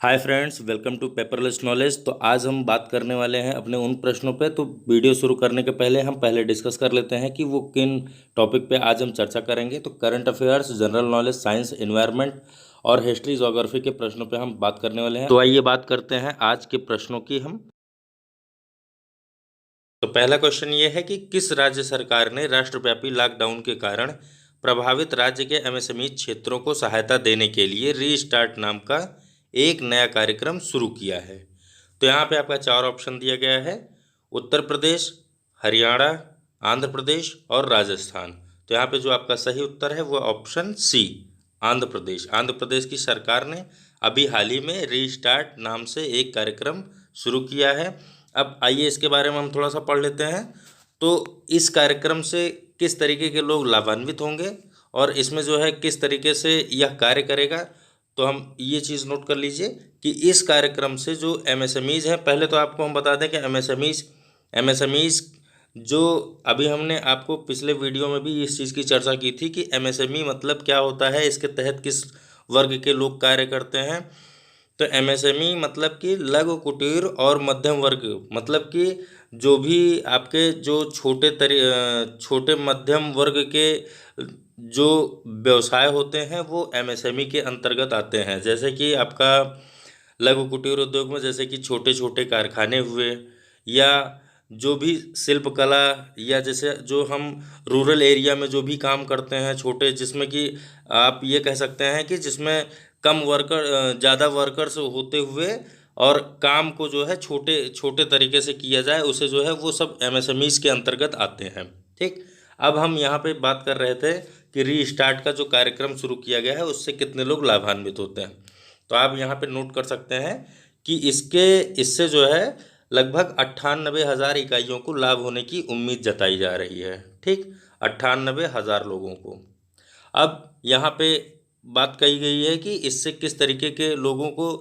Hi friends, welcome to paperless knowledge. तो आज हम बात करने वाले हैं अपने उन प्रश्नों पे। तो वीडियो शुरू करने के पहले हम डिस्कस कर लेते हैं कि वो किन टॉपिक पे आज हम चर्चा करेंगे। तो current affairs, general knowledge, science, environment और हिस्ट्री ज्योग्राफी के प्रश्नों पे हम बात करने वाले हैं। तो आइए बात करते हैं आज के प्रश्नों की हम। तो पहला क्वेश्चन ये है कि किस राज्य सरकार ने राष्ट्रव्यापी लॉकडाउन के कारण प्रभावित राज्य के एमएसएमई क्षेत्रों को सहायता देने के लिए रीस्टार्ट नाम का एक नया कार्यक्रम शुरू किया है। तो यहाँ पे आपका चार ऑप्शन दिया गया है: उत्तर प्रदेश, हरियाणा, आंध्र प्रदेश और राजस्थान। तो यहाँ पे जो आपका सही उत्तर है वो ऑप्शन सी, आंध्र प्रदेश। आंध्र प्रदेश की सरकार ने अभी हाल ही में रीस्टार्ट नाम से एक कार्यक्रम शुरू किया है। अब आइए इसके बारे में हम थोड़ा सा पढ़ लेते हैं। तो इस कार्यक्रम से किस तरीके के लोग लाभान्वित होंगे और इसमें जो है किस तरीके से यह कार्य करेगा, तो हम ये चीज़ नोट कर लीजिए कि इस कार्यक्रम से जो एमएसएमईज़ हैं, पहले तो आपको हम बता दें कि एमएसएमईज़ जो अभी हमने आपको पिछले वीडियो में भी इस चीज़ की चर्चा की थी कि एमएसएमई मतलब क्या होता है, इसके तहत किस वर्ग के लोग कार्य करते हैं। तो एमएसएमई मतलब कि लघु कुटीर और मध्यम वर्ग, मतलब कि जो भी आपके जो छोटे मध्यम वर्ग के जो व्यवसाय होते हैं वो एमएसएमई के अंतर्गत आते हैं। जैसे कि आपका लघु कुटीर उद्योग में जैसे कि छोटे छोटे कारखाने हुए, या जो भी शिल्पकला, या जैसे जो हम रूरल एरिया में जो भी काम करते हैं छोटे, जिसमें कि आप ये कह सकते हैं कि जिसमें कम वर्कर, ज़्यादा वर्कर्स होते हुए और काम को जो है छोटे छोटे तरीके से किया जाए, उसे जो है वो सब एमएसएमईज के अंतर्गत आते हैं। ठीक। अब हम यहाँ पे बात कर रहे थे कि रीस्टार्ट का जो कार्यक्रम शुरू किया गया है उससे कितने लोग लाभान्वित होते हैं। तो आप यहाँ पे नोट कर सकते हैं कि इससे जो है लगभग 98,000 इकाइयों को लाभ होने की उम्मीद जताई जा रही है। ठीक, 98,000 लोगों को। अब यहाँ पे बात कही गई है कि इससे किस तरीके के लोगों को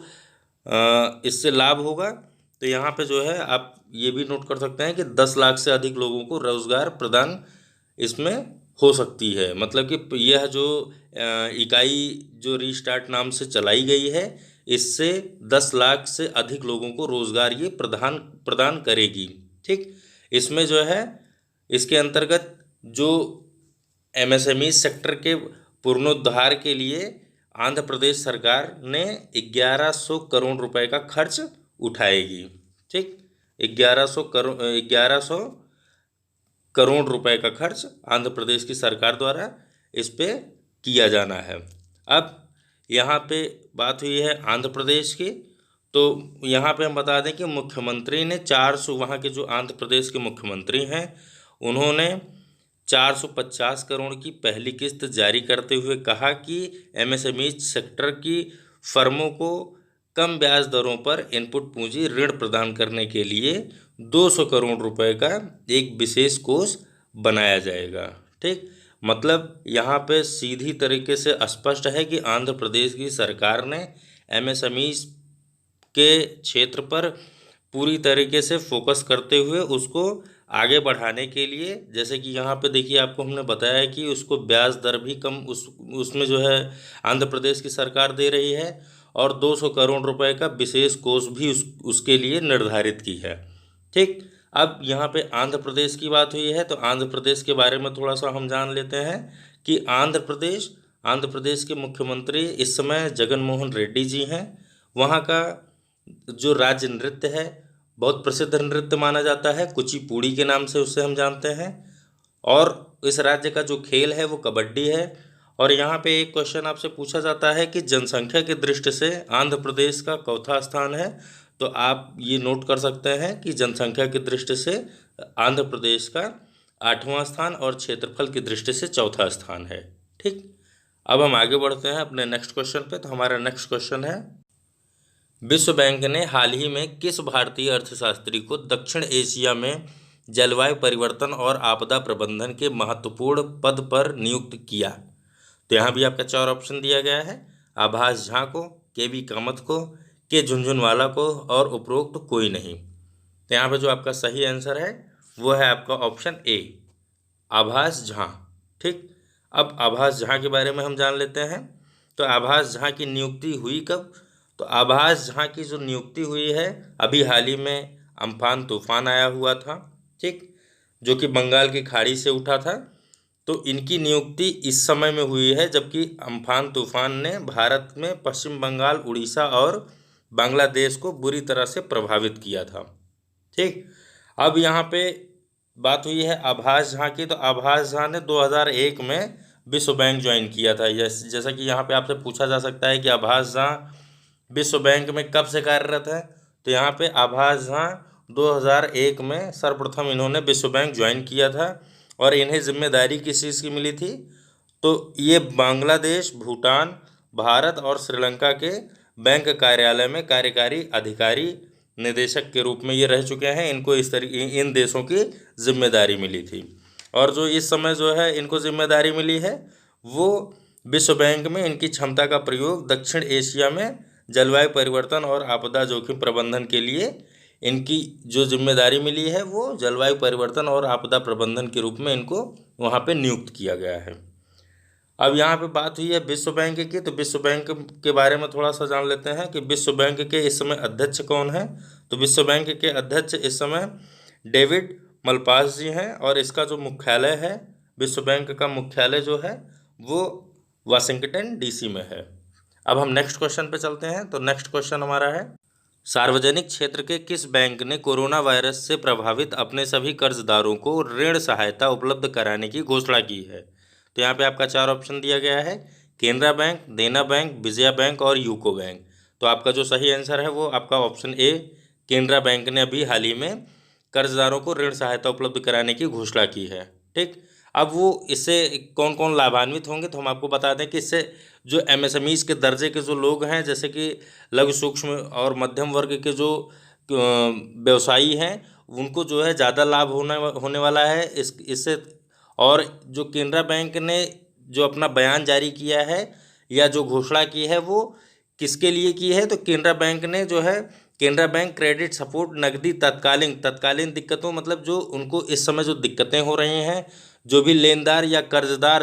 इससे लाभ होगा। तो यहाँ पे जो है आप ये भी नोट कर सकते हैं कि 10 लाख से अधिक लोगों को रोजगार प्रदान इसमें हो सकती है। मतलब कि यह जो इकाई जो रीस्टार्ट नाम से चलाई गई है, इससे 10 लाख से अधिक लोगों को रोजगार ये प्रदान प्रदान करेगी। ठीक, इसमें जो है इसके अंतर्गत जो एमएसएमई सेक्टर के पुनरुद्धार के लिए आंध्र प्रदेश सरकार ने 1100 करोड़ रुपए का खर्च उठाएगी। ठीक, 1100 करोड़ रुपए का खर्च आंध्र प्रदेश की सरकार द्वारा इस पे किया जाना है। अब यहाँ पे बात हुई है आंध्र प्रदेश की। तो यहाँ पे हम बता दें कि मुख्यमंत्री ने 400, वहाँ के जो आंध्र प्रदेश के मुख्यमंत्री हैं, उन्होंने 450 करोड़ की पहली किस्त जारी करते हुए कहा कि एमएसएमई सेक्टर की फर्मों को कम ब्याज दरों पर इनपुट पूंजी ऋण प्रदान करने के लिए 200 करोड़ रुपए का एक विशेष कोष बनाया जाएगा। ठीक, मतलब यहाँ पे सीधी तरीके से स्पष्ट है कि आंध्र प्रदेश की सरकार ने एमएसएमई के क्षेत्र पर पूरी तरीके से फोकस करते हुए उसको आगे बढ़ाने के लिए, जैसे कि यहाँ पे देखिए आपको हमने बताया कि उसको ब्याज दर भी कम उसमें जो है आंध्र प्रदेश की सरकार दे रही है, और 200 करोड़ रुपए का विशेष कोष भी उसके लिए निर्धारित की है। ठीक, अब यहाँ पे आंध्र प्रदेश की बात हुई है तो आंध्र प्रदेश के बारे में थोड़ा सा हम जान लेते हैं कि आंध्र प्रदेश के मुख्यमंत्री इस समय जगन मोहन रेड्डी जी हैं। वहाँ का जो राज्य नृत्य है, बहुत प्रसिद्ध नृत्य माना जाता है, कुचिपुड़ी के नाम से उसे हम जानते हैं। और इस राज्य का जो खेल है वो कबड्डी है। और यहाँ पे एक क्वेश्चन आपसे पूछा जाता है कि जनसंख्या की दृष्टि से आंध्र प्रदेश का चौथा स्थान है। तो आप ये नोट कर सकते हैं कि जनसंख्या की दृष्टि से आंध्र प्रदेश का 8वां स्थान और क्षेत्रफल की दृष्टि से चौथा स्थान है। ठीक, अब हम आगे बढ़ते हैं अपने नेक्स्ट क्वेश्चन पे। तो हमारा नेक्स्ट क्वेश्चन है, विश्व बैंक ने हाल ही में किस भारतीय अर्थशास्त्री को दक्षिण एशिया में जलवायु परिवर्तन और आपदा प्रबंधन के महत्वपूर्ण पद पर नियुक्त किया? तो यहाँ भी आपका चार ऑप्शन दिया गया है: आभास झा को, केवी कामत को, के झुनझुनवाला को और उपरोक्त कोई नहीं। तो यहाँ पे जो आपका सही आंसर है वो है आपका ऑप्शन ए, आभास झा। ठीक, अब आभास झा के बारे में हम जान लेते हैं। तो आभास झा की नियुक्ति हुई कब? तो आभास झा की जो नियुक्ति हुई है, अभी हाल ही में अम्फान तूफान आया हुआ था, ठीक, जो कि बंगाल की खाड़ी से उठा था। तो इनकी नियुक्ति इस समय में हुई है जबकि अम्फान तूफान ने भारत में पश्चिम बंगाल, उड़ीसा और बांग्लादेश को बुरी तरह से प्रभावित किया था, ठीक। अब यहाँ पे बात हुई है आभास झा की। तो आभास झा ने 2001 में विश्व बैंक ज्वाइन किया था। जैसा कि यहाँ पे आपसे पूछा जा सकता है कि आभास झा विश्व बैंक में कब से कार्यरत है, तो यहाँ पे आभास झा 2001 में सर्वप्रथम इन्होंने विश्व बैंक ज्वाइन किया था। और इन्हें जिम्मेदारी किस चीज़ की मिली थी, तो ये बांग्लादेश, भूटान, भारत और श्रीलंका के बैंक कार्यालय में कार्यकारी अधिकारी, निदेशक के रूप में ये रह चुके हैं। इनको इन देशों की जिम्मेदारी मिली थी। और जो इस समय जो है इनको जिम्मेदारी मिली है, वो विश्व बैंक में इनकी क्षमता का प्रयोग दक्षिण एशिया में जलवायु परिवर्तन और आपदा जोखिम प्रबंधन के लिए इनकी जो जिम्मेदारी मिली है, वो जलवायु परिवर्तन और आपदा प्रबंधन के रूप में इनको वहाँ पे नियुक्त किया गया है। अब यहाँ पे बात हुई है विश्व बैंक की, तो विश्व बैंक के बारे में थोड़ा सा जान लेते हैं कि विश्व बैंक के इस समय अध्यक्ष कौन है। तो विश्व बैंक के अध्यक्ष इस समय डेविड मलपास जी हैं और इसका जो मुख्यालय है, विश्व बैंक का मुख्यालय जो है वो वाशिंगटन डीसी में है। अब हम नेक्स्ट क्वेश्चन पे चलते हैं। तो नेक्स्ट क्वेश्चन हमारा है, सार्वजनिक क्षेत्र के किस बैंक ने कोरोना वायरस से प्रभावित अपने सभी कर्जदारों को ऋण सहायता उपलब्ध कराने की घोषणा की है। तो यहाँ पे आपका 4 ऑप्शन दिया गया है, केनरा बैंक, देना बैंक, विजया बैंक और यूको बैंक। तो आपका जो सही आंसर है वो आपका ऑप्शन ए, केनरा बैंक ने अभी हाल ही में कर्जदारों को ऋण सहायता उपलब्ध कराने की घोषणा की है, ठीक। अब वो इससे कौन कौन लाभान्वित होंगे, तो हम आपको बता दें कि इससे जो एमएसएमईज के दर्जे के जो लोग हैं, जैसे कि लघु सूक्ष्म और मध्यम वर्ग के जो व्यवसायी हैं, उनको जो है ज़्यादा लाभ होने वाला है इससे। और जो केनरा बैंक ने जो अपना बयान जारी किया है या जो घोषणा की है, वो किसके लिए की है, तो केनरा बैंक ने जो है केनरा बैंक क्रेडिट सपोर्ट नकदी तत्कालीन दिक्कतों, मतलब जो उनको इस समय जो दिक्कतें हो रही हैं, जो भी लेनदार या कर्जदार,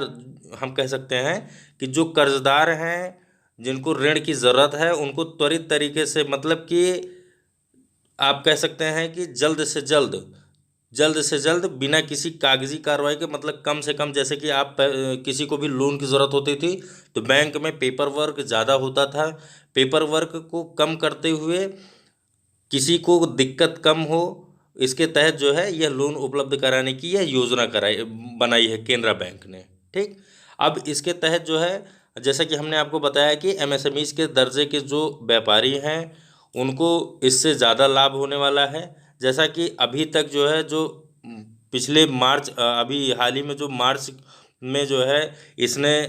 हम कह सकते हैं कि जो कर्जदार हैं जिनको ऋण की ज़रूरत है, उनको त्वरित तरीके से, मतलब कि आप कह सकते हैं कि जल्द से जल्द बिना किसी कागजी कार्रवाई के, मतलब कम से कम, जैसे कि आप किसी को भी लोन की ज़रूरत होती थी तो बैंक में पेपर वर्क ज़्यादा होता था। पेपर वर्क को कम करते हुए किसी को दिक्कत कम हो, इसके तहत जो है यह लोन उपलब्ध कराने की यह योजना बनाई है केनरा बैंक ने, ठीक। अब इसके तहत जो है, जैसा कि हमने आपको बताया कि एमएसएमईज के दर्जे के जो व्यापारी हैं उनको इससे ज़्यादा लाभ होने वाला है। जैसा कि अभी तक जो है, जो पिछले अभी हाल ही में जो मार्च में जो है, इसने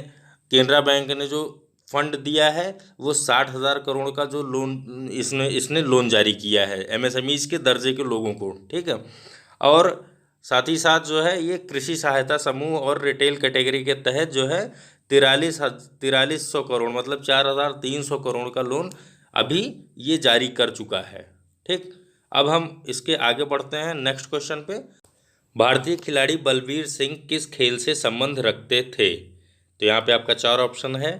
केनरा बैंक ने जो फंड दिया है वो 60,000 करोड़ का जो लोन इसने लोन जारी किया है एमएसएमईज के दर्जे के लोगों को, ठीक है। और साथ ही साथ जो है ये कृषि सहायता समूह और रिटेल कैटेगरी के तहत जो है 4300 करोड़, मतलब 4,300 करोड़ का लोन अभी ये जारी कर चुका है, ठीक। अब हम इसके आगे बढ़ते हैं नेक्स्ट क्वेश्चन पे। भारतीय खिलाड़ी बलबीर सिंह किस खेल से संबंध रखते थे, तो यहाँ पे आपका 4 ऑप्शन है,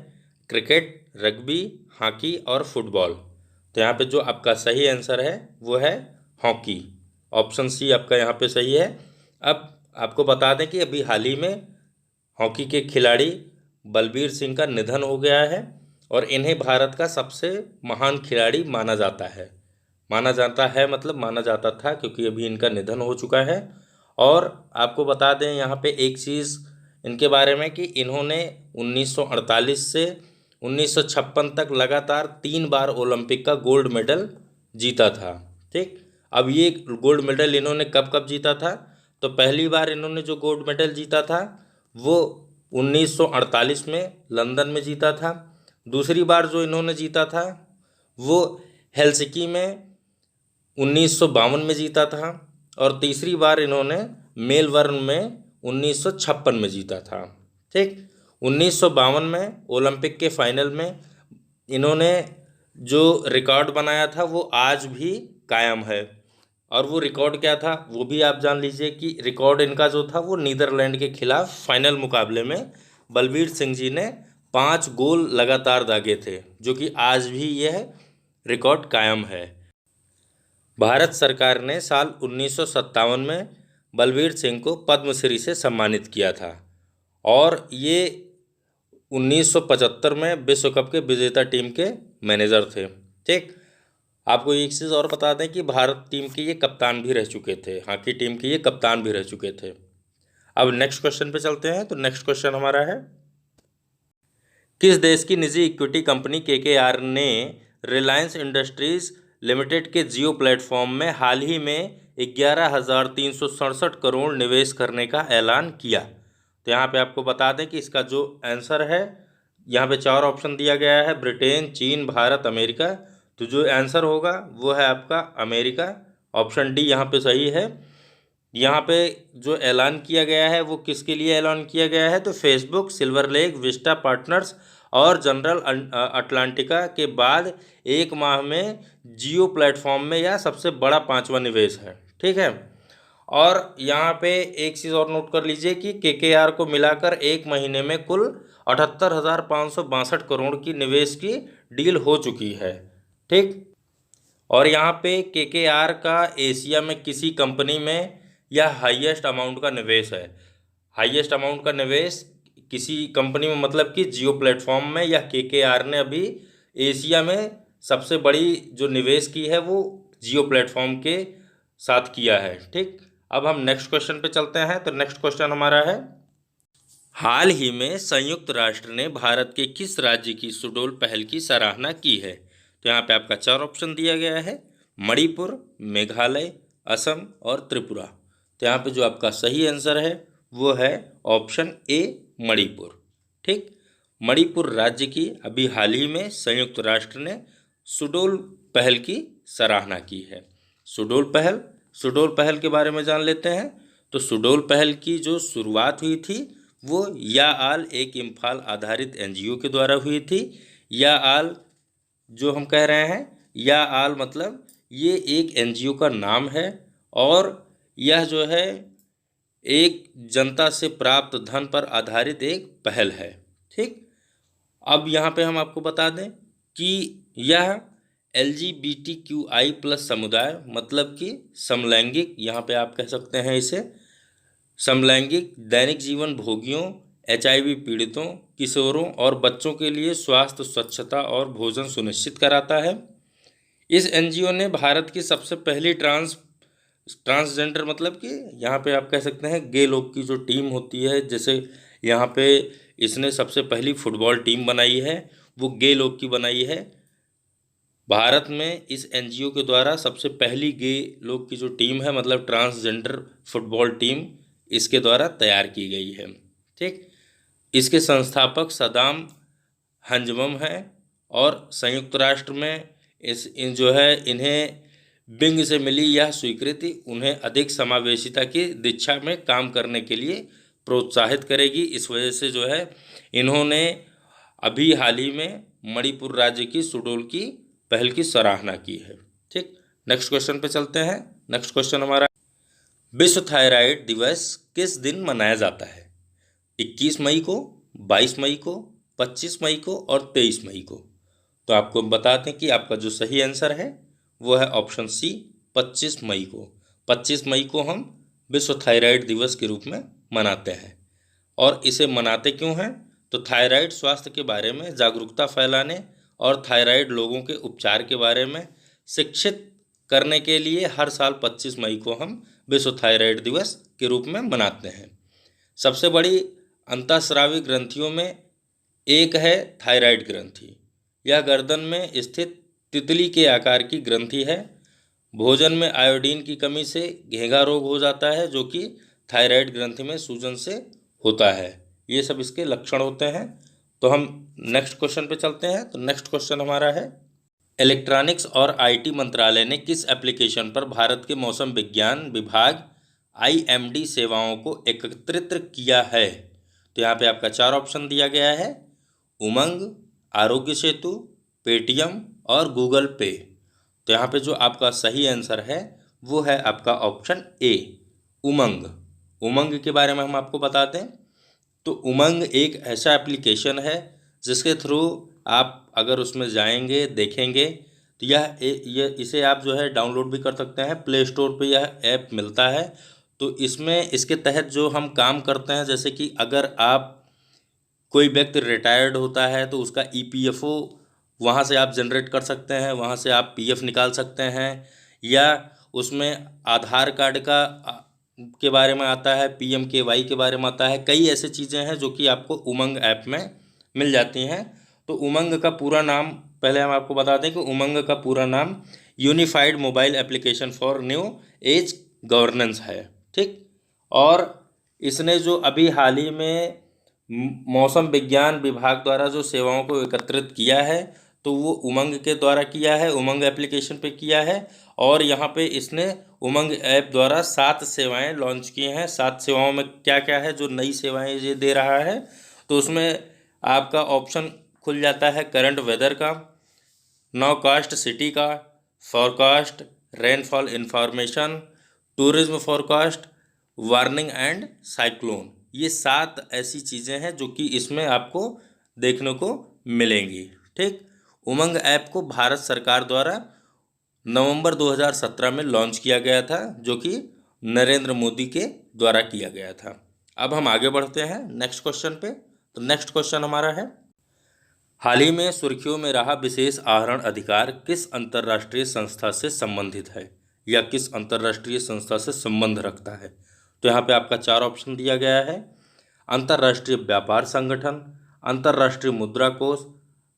क्रिकेट, रग्बी, हॉकी और फुटबॉल। तो यहाँ पे जो आपका सही आंसर है वो है हॉकी, ऑप्शन सी आपका यहाँ पे सही है। अब आपको बता दें कि अभी हाल ही में हॉकी के खिलाड़ी बलबीर सिंह का निधन हो गया है और इन्हें भारत का सबसे महान खिलाड़ी माना जाता है। मतलब माना जाता था, क्योंकि अभी इनका निधन हो चुका है। और आपको बता दें यहाँ पे एक चीज़ इनके बारे में कि इन्होंने 1948 से 1956 तक लगातार 3 बार ओलंपिक का गोल्ड मेडल जीता था, ठीक। अब ये गोल्ड मेडल इन्होंने कब कब जीता था, तो पहली बार इन्होंने जो गोल्ड मेडल जीता था वो 1948 में लंदन में जीता था। दूसरी बार जो इन्होंने जीता था वो हेलसिंकी में 1952 में जीता था। और तीसरी बार इन्होंने मेलबर्न में 1956 में जीता था, ठीक। 1952 में ओलंपिक के फाइनल में इन्होंने जो रिकॉर्ड बनाया था वो आज भी कायम है। और वो रिकॉर्ड क्या था वो भी आप जान लीजिए कि रिकॉर्ड इनका जो था वो नीदरलैंड के खिलाफ फाइनल मुकाबले में बलबीर सिंह जी ने 5 गोल लगातार दागे थे, जो कि आज भी यह रिकॉर्ड कायम है। भारत सरकार ने साल 1957 में बलबीर सिंह को पद्मश्री से सम्मानित किया था और ये 1975 में विश्व कप के विजेता टीम के मैनेजर थे। ठीक, आपको एक चीज़ और बता दें कि भारत टीम के ये कप्तान भी रह चुके थे, हॉकी टीम के ये कप्तान भी रह चुके थे। अब नेक्स्ट क्वेश्चन पे चलते हैं। तो नेक्स्ट क्वेश्चन हमारा है, किस देश की निजी इक्विटी कंपनी केकेआर ने रिलायंस इंडस्ट्रीज लिमिटेड के जियो प्लेटफॉर्म में हाल ही में 11,367 करोड़ निवेश करने का ऐलान किया? तो यहाँ पे आपको बता दें कि इसका जो आंसर है, यहाँ पे 4 ऑप्शन दिया गया है, ब्रिटेन, चीन, भारत, अमेरिका। तो जो आंसर होगा वो है आपका अमेरिका, ऑप्शन डी यहाँ पे सही है। यहाँ पे जो ऐलान किया गया है वो किसके लिए ऐलान किया गया है? तो Facebook, silver lake, Vista partners और जनरल अटलांटिका के बाद 1 माह में जियो प्लेटफॉर्म में यह सबसे बड़ा 5वां निवेश है। ठीक है, और यहाँ पे एक चीज़ और नोट कर लीजिए कि केकेआर को मिलाकर 1 महीने में कुल 78,562 करोड़ की निवेश की डील हो चुकी है। ठीक, और यहाँ पे केकेआर का एशिया में किसी कंपनी में यह हाईएस्ट अमाउंट का निवेश है। हाईएस्ट अमाउंट का निवेश किसी कंपनी में मतलब कि जियो प्लेटफॉर्म में या केकेआर ने अभी एशिया में सबसे बड़ी जो निवेश की है वो जियो प्लेटफॉर्म के साथ किया है। ठीक, अब हम नेक्स्ट क्वेश्चन पे चलते हैं। तो नेक्स्ट क्वेश्चन हमारा है, हाल ही में संयुक्त राष्ट्र ने भारत के किस राज्य की सुडोल पहल की सराहना की है? तो यहाँ पे आपका 4 ऑप्शन दिया गया है, मणिपुर, मेघालय, असम और त्रिपुरा। तो यहाँ पे जो आपका सही आंसर है वो है ऑप्शन ए, मणिपुर। ठीक, मणिपुर राज्य की अभी हाल ही में संयुक्त राष्ट्र ने सुडोल पहल की सराहना की है। सुडोल पहल के बारे में जान लेते हैं। तो सुडोल पहल की जो शुरुआत हुई थी वो या आल एक इम्फाल आधारित एनजीओ के द्वारा हुई थी। या आल जो हम कह रहे हैं, या आल मतलब ये एक एनजीओ का नाम है और यह जो है एक जनता से प्राप्त धन पर आधारित एक पहल है। ठीक, अब यहाँ पे हम आपको बता दें कि यह LGBTQI+ समुदाय मतलब कि समलैंगिक, यहाँ पे आप कह सकते हैं इसे समलैंगिक दैनिक जीवन भोगियों, HIV पीड़ितों, किशोरों और बच्चों के लिए स्वास्थ्य, स्वच्छता और भोजन सुनिश्चित कराता है। इस एनजीओ ने भारत की सबसे पहली ट्रांसजेंडर मतलब कि यहाँ पे आप कह सकते हैं गे लोग की जो टीम होती है, जैसे यहाँ पे इसने सबसे पहली फुटबॉल टीम बनाई है, वो गे लोग की बनाई है। भारत में इस एनजीओ के द्वारा सबसे पहली गे लोग की जो टीम है मतलब ट्रांसजेंडर फुटबॉल टीम इसके द्वारा तैयार की गई है। ठीक, इसके संस्थापक सदाम हंजमम हैं और संयुक्त राष्ट्र में जो है इन्हें बिंग से मिली यह स्वीकृति उन्हें अधिक समावेशिता की दिशा में काम करने के लिए प्रोत्साहित करेगी। इस वजह से जो है इन्होंने अभी हाल ही में मणिपुर राज्य की सुडोल की पहल की सराहना की है। ठीक, नेक्स्ट क्वेश्चन पे चलते हैं। नेक्स्ट क्वेश्चन हमारा, विश्व थायराइड दिवस किस दिन मनाया जाता है? 21 मई को, 22 मई को, 25 मई को और 23 मई को। तो आपको बता दें कि आपका जो सही आंसर है वो है ऑप्शन सी, 25 मई को। 25 मई को हम विश्व थायराइड दिवस के रूप में मनाते हैं। और इसे मनाते क्यों हैं? तो थायराइड स्वास्थ्य के बारे में जागरूकता फैलाने और थायराइड लोगों के उपचार के बारे में शिक्षित करने के लिए हर साल 25 मई को हम विश्व थायराइड दिवस के रूप में मनाते हैं। सबसे बड़ी अंतःस्रावी ग्रंथियों में एक है थायराइड ग्रंथि। यह गर्दन में स्थित तितली के आकार की ग्रंथि है। भोजन में आयोडीन की कमी से घेंघा रोग हो जाता है जो कि थायराइड ग्रंथि में सूजन से होता है। ये सब इसके लक्षण होते हैं। तो हम नेक्स्ट क्वेश्चन पे चलते हैं। तो नेक्स्ट क्वेश्चन हमारा है, इलेक्ट्रॉनिक्स और IT मंत्रालय ने किस एप्लीकेशन पर भारत के मौसम विज्ञान विभाग IMD सेवाओं को एकत्रित किया है? तो यहाँ पे आपका 4 ऑप्शन दिया गया है, उमंग, आरोग्य सेतु, पेटीएम और गूगल पे। तो यहाँ पे जो आपका सही आंसर है वो है आपका ऑप्शन ए, उमंग। उमंग के बारे में हम आपको बता दें तो उमंग एक ऐसा एप्लीकेशन है जिसके थ्रू आप अगर उसमें जाएंगे देखेंगे तो यह इसे आप जो है डाउनलोड भी कर सकते हैं, प्ले स्टोर पे यह ऐप मिलता है। तो इसमें इसके तहत जो हम काम करते हैं, जैसे कि अगर आप कोई व्यक्ति रिटायर्ड होता है तो उसका ईपीएफओ वहाँ से आप जनरेट कर सकते हैं, वहाँ से आप पीएफ निकाल सकते हैं, या उसमें आधार कार्ड के बारे में आता है, पीएमकेवाई के बारे में आता है। कई ऐसे चीज़ें हैं जो कि आपको उमंग ऐप में मिल जाती हैं। तो उमंग का पूरा नाम पहले हम आपको बता दें कि उमंग का पूरा नाम unified mobile application for new age governance है, ठीक। और इसने जो अभी हाल ही में मौसम विज्ञान विभाग द्वारा जो सेवाओं को एकत्रित किया है, तो वो उमंग के द्वारा किया है, उमंग एप्लीकेशन पे किया है। और यहाँ पे इसने उमंग ऐप द्वारा 7 सेवाएं लॉन्च की हैं। 7 सेवाओं में क्या क्या है जो नई सेवाएं ये दे रहा है, तो उसमें आपका ऑप्शन खुल जाता है करंट वेदर का, नाउकास्ट सिटी का, forecast, rainfall information, tourism forecast, warning and cyclone. ये 7 ऐसी चीज़ें हैं जो कि इसमें आपको देखने को मिलेंगी, ठीक। उमंग ऐप को भारत सरकार द्वारा नवंबर 2017 में लॉन्च किया गया था, जो कि नरेंद्र मोदी के द्वारा किया गया था। अब हम आगे बढ़ते हैं नेक्स्ट क्वेश्चन पे। तो नेक्स्ट क्वेश्चन हमारा है, हाल ही में सुर्खियों में रहा विशेष आहरण अधिकार किस अंतर्राष्ट्रीय संस्था से संबंधित है, या किस अंतर्राष्ट्रीय संस्था से संबंध रखता है। तो यहाँ पे आपका 4 ऑप्शन दिया गया है, अंतर्राष्ट्रीय व्यापार संगठन, अंतर्राष्ट्रीय मुद्रा कोष,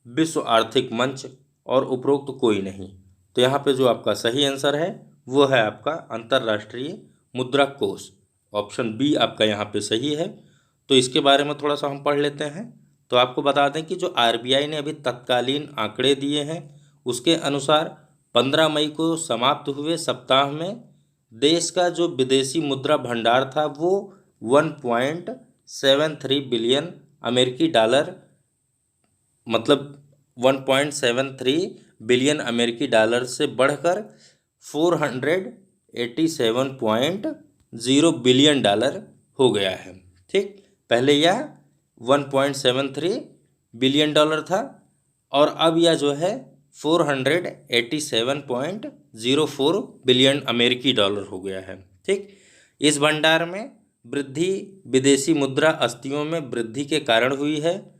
विश्व आर्थिक मंच और उपरोक्त कोई नहीं। तो यहाँ पे जो आपका सही आंसर है वो है आपका अंतर्राष्ट्रीय मुद्रा कोष। ऑप्शन बी आपका यहाँ पे सही है। तो इसके बारे में थोड़ा सा हम पढ़ लेते हैं। तो आपको बता दें कि जो आरबीआई ने अभी तत्कालीन आंकड़े दिए हैं, उसके अनुसार 15 मई को समाप्त हुए सप्ताह में देश का जो विदेशी मुद्रा भंडार था वो 1.73 बिलियन अमेरिकी डॉलर, मतलब 1.73 बिलियन अमेरिकी डॉलर से बढ़कर 487.0 बिलियन डॉलर हो गया है, ठीक। पहले यह 1.73 बिलियन डॉलर था और अब यह जो है 487.04 बिलियन अमेरिकी डॉलर हो गया है, ठीक। इस भंडार में वृद्धि विदेशी मुद्रा अस्तियों में वृद्धि के कारण हुई है।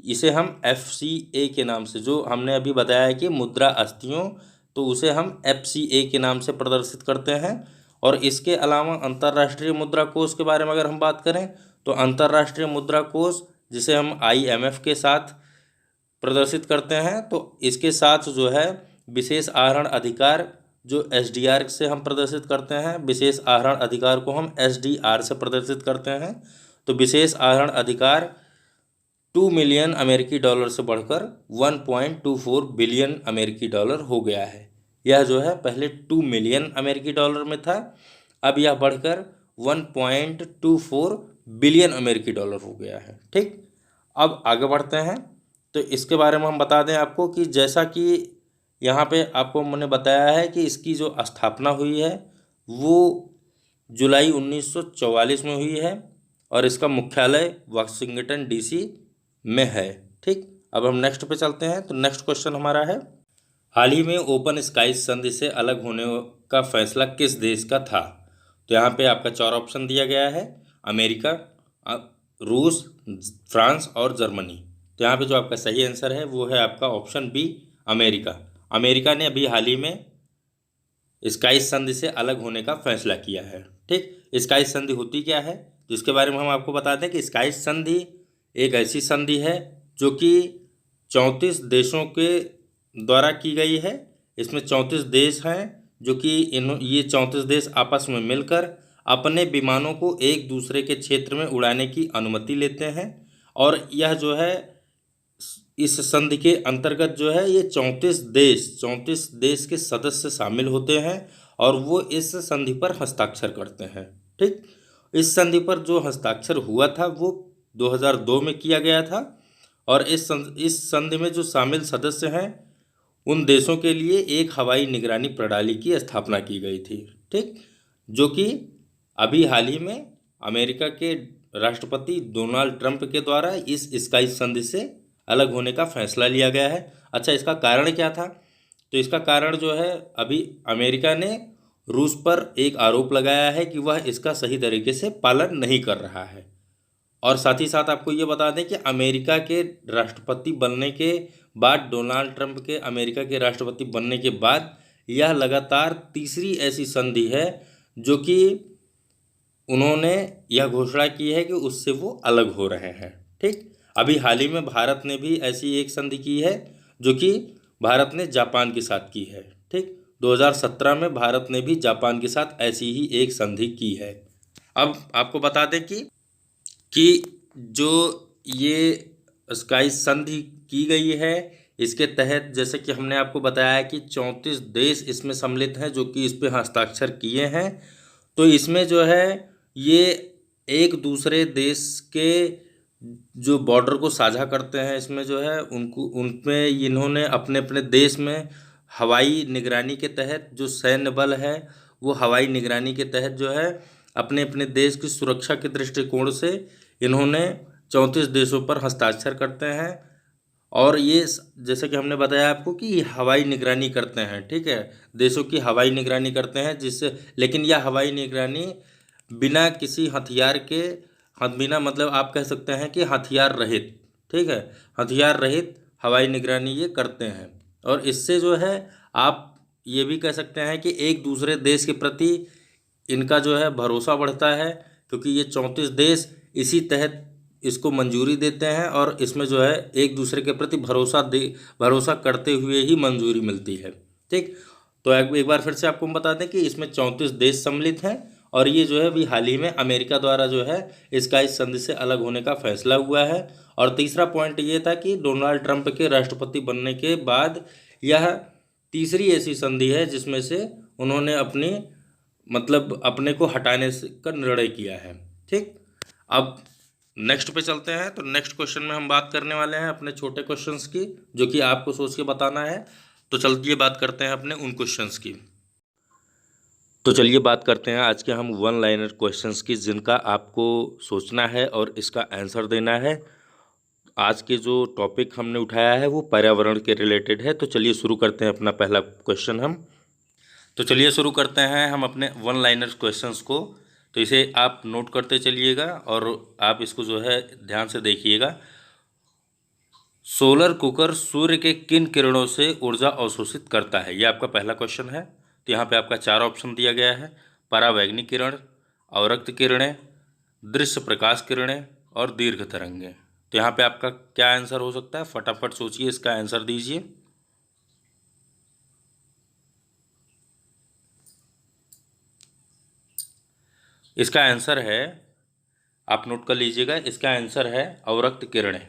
इसे हम FCA के नाम से, जो हमने अभी बताया है कि मुद्रा अस्तियों, तो उसे हम FCA के नाम से प्रदर्शित करते हैं। और इसके अलावा अंतर्राष्ट्रीय मुद्रा कोष के बारे में अगर हम बात करें, तो अंतर्राष्ट्रीय मुद्रा कोष जिसे हम IMF के साथ प्रदर्शित करते हैं, तो इसके साथ जो है विशेष आहरण अधिकार जो SDR से हम प्रदर्शित करते हैं, विशेष आहरण अधिकार को हम SDR से प्रदर्शित करते हैं। तो विशेष आहरण अधिकार 2 मिलियन अमेरिकी डॉलर से बढ़कर 1.24 बिलियन अमेरिकी डॉलर हो गया है। यह जो है पहले 2 मिलियन अमेरिकी डॉलर में था, अब यह बढ़कर 1.24 बिलियन अमेरिकी डॉलर हो गया है, ठीक। अब आगे बढ़ते हैं। तो इसके बारे में हम बता दें आपको कि जैसा कि यहाँ पे आपको मैंने बताया है कि इसकी जो स्थापना हुई है वो जुलाई 1944 में हुई है और इसका मुख्यालय वाशिंगटन DC में है, ठीक। अब हम नेक्स्ट पे चलते हैं। तो नेक्स्ट क्वेश्चन हमारा है, हाल ही में ओपन स्काईज संधि से अलग होने का फैसला किस देश का था। तो यहाँ पे आपका 4 ऑप्शन दिया गया है, अमेरिका, रूस, फ्रांस और जर्मनी। तो यहाँ पे जो आपका सही आंसर है वो है आपका ऑप्शन बी, अमेरिका। अमेरिका ने अभी हाल ही में स्काईज संधि से अलग होने का फैसला किया है, ठीक। स्काईज संधि होती क्या है, तो इसके बारे में हम आपको बता दें कि स्काईज संधि एक ऐसी संधि है जो कि 34 देशों के द्वारा की गई है। इसमें 34 देश हैं जो कि ये 34 देश आपस में मिलकर अपने विमानों को एक दूसरे के क्षेत्र में उड़ाने की अनुमति लेते हैं। और यह जो है इस संधि के अंतर्गत जो है ये 34 देश के सदस्य शामिल होते हैं और वो इस संधि पर हस्ताक्षर करते हैं, ठीक। इस संधि पर जो हस्ताक्षर हुआ था वो 2002 में किया गया था और इस संधि में जो शामिल सदस्य हैं उन देशों के लिए एक हवाई निगरानी प्रणाली की स्थापना की गई थी, ठीक। जो कि अभी हाल ही में अमेरिका के राष्ट्रपति डोनाल्ड ट्रंप के द्वारा इस स्काई संधि से अलग होने का फैसला लिया गया है। अच्छा, इसका कारण क्या था, तो इसका कारण जो है, अभी अमेरिका ने रूस पर एक आरोप लगाया है कि वह इसका सही तरीके से पालन नहीं कर रहा है। और साथ ही साथ आपको ये बता दें कि अमेरिका के राष्ट्रपति बनने के बाद, डोनाल्ड ट्रंप के अमेरिका के राष्ट्रपति बनने के बाद यह लगातार तीसरी ऐसी संधि है जो कि उन्होंने यह घोषणा की है कि उससे वो अलग हो रहे हैं। ठीक, अभी हाल ही में भारत ने भी ऐसी एक संधि की है जो कि भारत ने जापान के साथ की है। ठीक, 2017 में भारत ने भी जापान के साथ ऐसी ही एक संधि की है। अब आपको बता दें कि जो ये स्काई संधि की गई है, इसके तहत जैसे कि हमने आपको बताया कि 34 देश इसमें सम्मिलित हैं जो कि इस पे हस्ताक्षर किए हैं। तो इसमें जो है ये एक दूसरे देश के जो बॉर्डर को साझा करते हैं, इसमें जो है उनमें इन्होंने अपने अपने देश में हवाई निगरानी के तहत जो सैन्य बल है, वो हवाई निगरानी के तहत जो है अपने अपने देश की सुरक्षा के दृष्टिकोण से इन्होंने 34 देशों पर हस्ताक्षर करते हैं। और ये जैसे कि हमने बताया आपको कि हवाई निगरानी करते हैं। ठीक है, देशों की हवाई निगरानी करते हैं, जिससे लेकिन यह हवाई निगरानी बिना किसी हथियार के, बिना मतलब आप कह सकते हैं कि हथियार रहित, ठीक है, हथियार रहित हवाई निगरानी ये करते हैं। और इससे जो है आप ये भी कह सकते हैं कि एक दूसरे देश के प्रति इनका जो है भरोसा बढ़ता है, क्योंकि ये 34 देश इसी तहत इसको मंजूरी देते हैं और इसमें जो है एक दूसरे के प्रति भरोसा करते हुए ही मंजूरी मिलती है। ठीक, तो एक बार फिर से आपको हम बता दें कि इसमें 34 देश सम्मिलित हैं और ये जो है अभी हाल ही में अमेरिका द्वारा जो है इसका इस संधि से अलग होने का फैसला हुआ है। और तीसरा पॉइंट ये था कि डोनाल्ड ट्रंप के राष्ट्रपति बनने के बाद यह तीसरी ऐसी संधि है जिसमें से उन्होंने अपने को हटाने का निर्णय किया है। ठीक, अब नेक्स्ट पे चलते हैं। तो नेक्स्ट क्वेश्चन में हम बात करने वाले हैं अपने छोटे क्वेश्चंस की, जो कि आपको सोच के बताना है। तो चलिए बात करते हैं अपने उन क्वेश्चंस की। तो चलिए बात करते हैं आज के हम वन लाइनर क्वेश्चंस की, जिनका आपको सोचना है और इसका आंसर देना है। आज के जो टॉपिक हमने उठाया है वो पर्यावरण के रिलेटेड है। तो चलिए शुरू करते हैं अपना पहला क्वेश्चन हम। तो चलिए शुरू करते हैं हम अपने वन लाइनर क्वेश्चंस को। तो इसे आप नोट करते चलिएगा और आप इसको जो है ध्यान से देखिएगा। सोलर कुकर सूर्य के किन किरणों से ऊर्जा अवशोषित करता है, ये आपका पहला क्वेश्चन है। तो यहाँ पे आपका 4 ऑप्शन दिया गया है: परावैंगनिक किरण, अवरक्त किरणें, दृश्य प्रकाश किरणें और दीर्घ तरंगें। तो यहाँ पे आपका क्या आंसर हो सकता है, फटाफट सोचिए, इसका आंसर दीजिए। इसका आंसर है, आप नोट कर लीजिएगा, इसका आंसर है अवरक्त किरणें।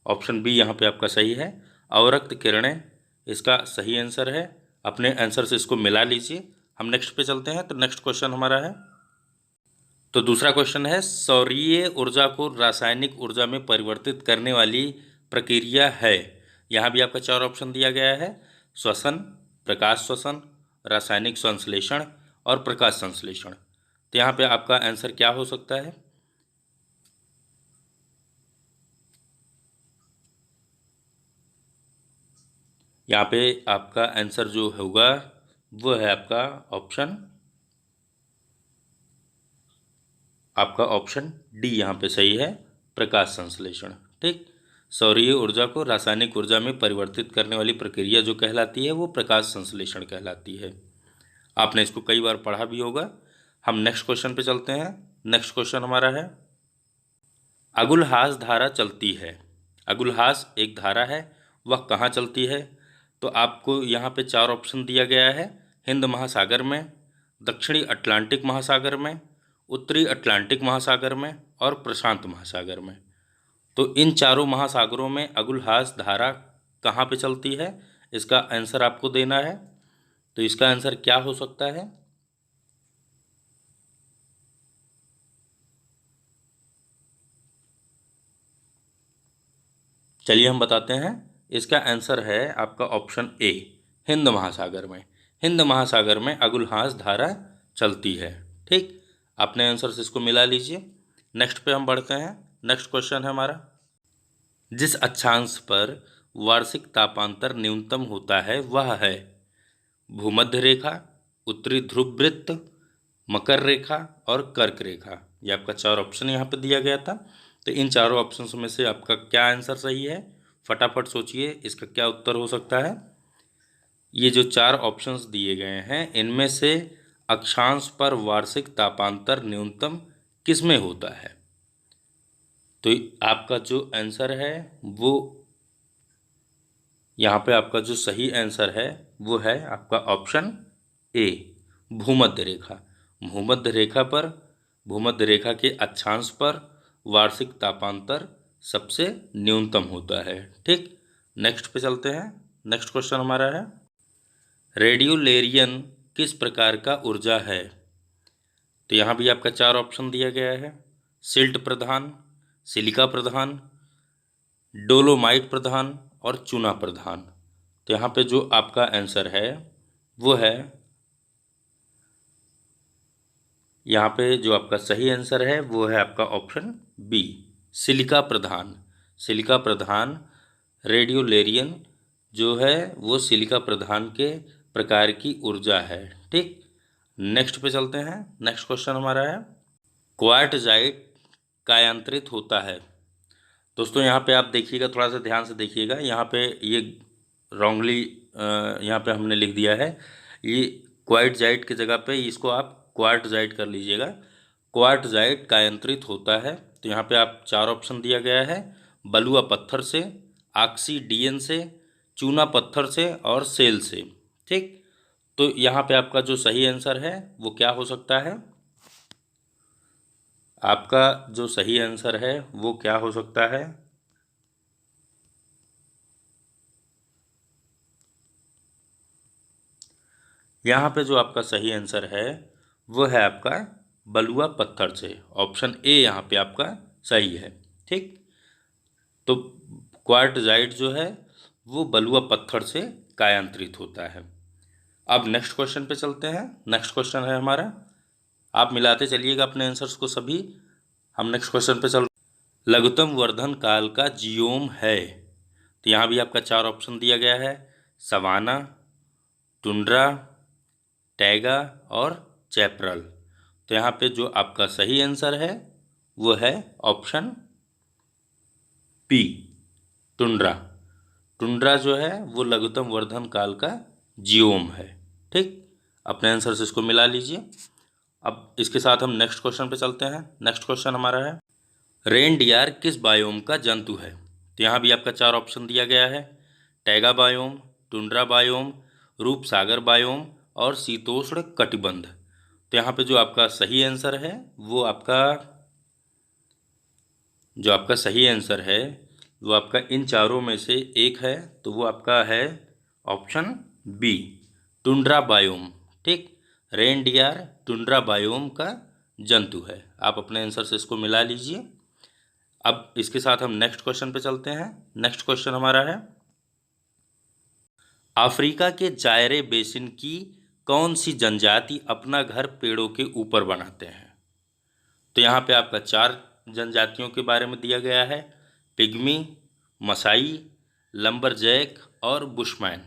ऑप्शन बी यहाँ पे आपका सही है, अवरक्त किरणें इसका सही आंसर है। अपने आंसर से इसको मिला लीजिए। हम नेक्स्ट पे चलते हैं। तो नेक्स्ट क्वेश्चन हमारा है, तो दूसरा क्वेश्चन है, सौरीय ऊर्जा को रासायनिक ऊर्जा में परिवर्तित करने वाली प्रक्रिया है। यहाँ भी आपका 4 ऑप्शन दिया गया है: श्वसन, प्रकाश श्वसन, रासायनिक संश्लेषण और प्रकाश संश्लेषण। तो यहाँ पे आपका आंसर क्या हो सकता है? यहाँ पे आपका आंसर जो होगा वो है आपका ऑप्शन डी यहाँ पे सही है, प्रकाश संश्लेषण। ठीक, सौरीय ऊर्जा को रासायनिक ऊर्जा में परिवर्तित करने वाली प्रक्रिया जो कहलाती है वो प्रकाश संश्लेषण कहलाती है। आपने इसको कई बार पढ़ा भी होगा। हम नेक्स्ट क्वेश्चन पे चलते हैं। नेक्स्ट क्वेश्चन हमारा है, अगुलहास धारा चलती है। अगुलहास एक धारा है, वह कहाँ चलती है? तो आपको यहाँ पे 4 ऑप्शन दिया गया है: हिंद महासागर में, दक्षिणी अटलांटिक महासागर में, उत्तरी अटलांटिक महासागर में और प्रशांत महासागर में। तो इन चारों महासागरों में अगुलहास धारा कहाँ पे चलती है, इसका आंसर आपको देना है। तो इसका आंसर क्या हो सकता है? चलिए हम बताते हैं। इसका आंसर है आपका ऑप्शन ए, हिंद महासागर में। हिंद महासागर में अगुलहास धारा चलती है। ठीक, अपने आंसर से इसको मिला लीजिए। नेक्स्ट पे हम बढ़ते हैं। नेक्स्ट क्वेश्चन है हमारा, जिस अक्षांश पर वार्षिक तापांतर न्यूनतम होता है वह है। भूमध्य रेखा, उत्तरी ध्रुव वृत्त, मकर रेखा और कर्क रेखा। ये आपका 4 ऑप्शन यहाँ पे दिया गया था। तो इन चारों ऑप्शंस में से आपका क्या आंसर सही है, फटाफट सोचिए इसका क्या उत्तर हो सकता है। ये जो 4 ऑप्शंस दिए गए हैं इनमें से अक्षांश पर वार्षिक तापांतर न्यूनतम किस में होता है? तो आपका जो आंसर है वो यहाँ पे आपका जो सही आंसर है वो है आपका ऑप्शन ए, भूमध्य रेखा। भूमध्य रेखा पर, भूमध्य रेखा के अक्षांश पर वार्षिक तापांतर सबसे न्यूनतम होता है। ठीक, नेक्स्ट पे चलते हैं। नेक्स्ट क्वेश्चन हमारा है, रेडियोलेरियन किस प्रकार का ऊर्जा है? तो यहाँ भी आपका 4 ऑप्शन दिया गया है, सिल्ट प्रधान, सिलिका प्रधान, डोलोमाइट प्रधान और चूना प्रधान। तो यहाँ पे जो आपका आंसर है वो है, यहाँ पे जो आपका सही आंसर है वो है आपका ऑप्शन बी, सिलिका प्रधान। सिलिका प्रधान रेडियोलेरियन जो है वो सिलिका प्रधान के प्रकार की ऊर्जा है। ठीक, नेक्स्ट पे चलते हैं। नेक्स्ट क्वेश्चन हमारा है, क्वार्टजाइट कायांतरित होता है? दोस्तों यहाँ पे आप देखिएगा, थोड़ा सा ध्यान से देखिएगा, यहाँ पे ये रॉन्गली यहाँ पे हमने लिख दिया है, ये क्वार्टजाइट की जगह पे इसको आप क्वार्टजाइट कर लीजिएगा। क्वार्टजाइट कायांतरित होता है, तो यहाँ पे आप 4 ऑप्शन दिया गया है, बलुआ पत्थर से, ऑक्सीडियन से, चूना पत्थर से और सेल से। ठीक, तो यहाँ पे आपका जो सही आंसर है वो क्या हो सकता है? आपका जो सही आंसर है वो क्या हो सकता है? यहाँ पे जो आपका सही आंसर है वो है आपका बलुआ पत्थर से। ऑप्शन ए यहाँ पे आपका सही है। ठीक, तो क्वार्टजाइट जो है वो बलुआ पत्थर से कायांतरित होता है। अब नेक्स्ट क्वेश्चन पे चलते हैं। नेक्स्ट क्वेश्चन है हमारा, आप मिलाते चलिएगा अपने आंसर्स को सभी। हम नेक्स्ट क्वेश्चन पे चल, लघुत्तम वर्धन काल का जियोम है? तो यहाँ भी आपका 4 ऑप्शन दिया गया है, सवाना, टुंड्रा, टैगा और चैपरल। तो यहाँ पे जो आपका सही आंसर है वो है ऑप्शन पी, टुंड्रा। टुंड्रा जो है वो लघुत्तम वर्धन काल का जियोम है। ठीक, अपने आंसर से इसको मिला लीजिए। अब इसके साथ हम नेक्स्ट क्वेश्चन पे चलते हैं। नेक्स्ट क्वेश्चन हमारा है, रेनडियर किस बायोम का जंतु है? तो यहाँ भी आपका 4 ऑप्शन दिया गया है, taiga biome, tundra biome, Roopsagar biome और शीतोष्ण कटिबंध। तो यहाँ पे जो आपका सही आंसर है वो आपका, जो आपका सही आंसर है वो आपका इन चारों में से एक है, तो वो आपका है ऑप्शन बी, टुंड्रा बायोम। ठीक, रेनडियर टुंड्रा बायोम का जंतु है। आप अपने आंसर से इसको मिला लीजिए। अब इसके साथ हम नेक्स्ट क्वेश्चन पे चलते हैं। नेक्स्ट क्वेश्चन हमारा है, अफ्रीका के जायरे बेसिन की कौन सी जनजाति अपना घर पेड़ों के ऊपर बनाते हैं? तो यहाँ पे आपका 4 जनजातियों के बारे में दिया गया है, पिग्मी, मसाई, लंबरजैक और बुशमैन।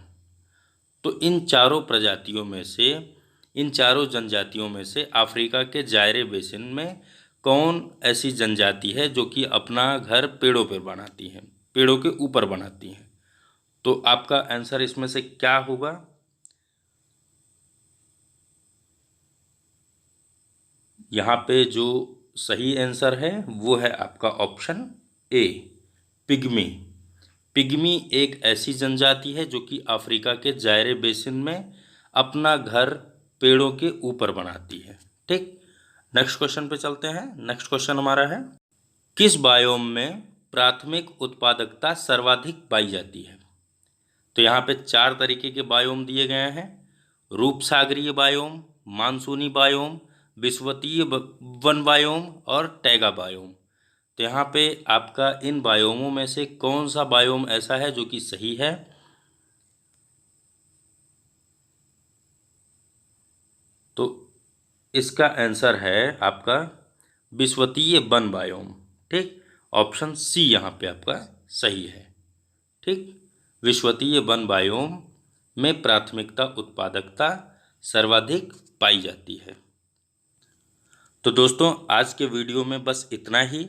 तो इन चारों प्रजातियों में से, इन चारों जनजातियों में से अफ्रीका के जायरे बेसिन में कौन ऐसी जनजाति है जो कि अपना घर पेड़ों पर बनाती हैं, पेड़ों के ऊपर बनाती हैं? तो आपका आंसर इसमें से क्या होगा? यहाँ पे जो सही आंसर है वो है आपका ऑप्शन ए, पिग्मी। पिग्मी एक ऐसी जनजाति है जो कि अफ्रीका के जायरे बेसिन में अपना घर पेड़ों के ऊपर बनाती है। ठीक, नेक्स्ट क्वेश्चन पे चलते हैं। नेक्स्ट क्वेश्चन हमारा है, किस बायोम में प्राथमिक उत्पादकता सर्वाधिक पाई जाती है? तो यहाँ पे 4 तरीके के बायोम दिए गए हैं, रूपसागरीय बायोम, मानसूनी बायोम, विषुवतीय वन बायोम और टैगा बायोम। तो यहाँ पे आपका इन बायोमों में से कौन सा बायोम ऐसा है जो कि सही है? तो इसका आंसर है आपका विषुवतीय वन बायोम। ठीक, ऑप्शन सी यहाँ पे आपका सही है। ठीक, विषुवतीय वन बायोम में प्राथमिकता उत्पादकता सर्वाधिक पाई जाती है। तो दोस्तों, आज के वीडियो में बस इतना ही।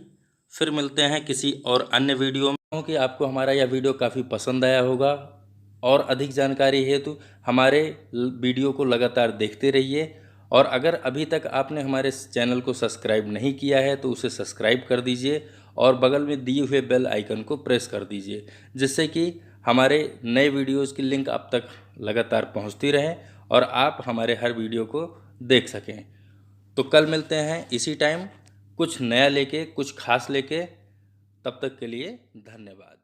फिर मिलते हैं किसी और अन्य वीडियो में। क्योंकि आपको हमारा यह वीडियो काफ़ी पसंद आया होगा और अधिक जानकारी हेतु हमारे वीडियो को लगातार देखते रहिए। और अगर अभी तक आपने हमारे चैनल को सब्सक्राइब नहीं किया है तो उसे सब्सक्राइब कर दीजिए और बगल में दिए हुए बेल आइकन को प्रेस कर दीजिए, जिससे कि हमारे नए वीडियोज़ की लिंक आप तक लगातार पहुंचती रहे और आप हमारे हर वीडियो को देख सकें। तो कल मिलते हैं इसी टाइम कुछ नया लेके, कुछ खास लेके। तब तक के लिए धन्यवाद।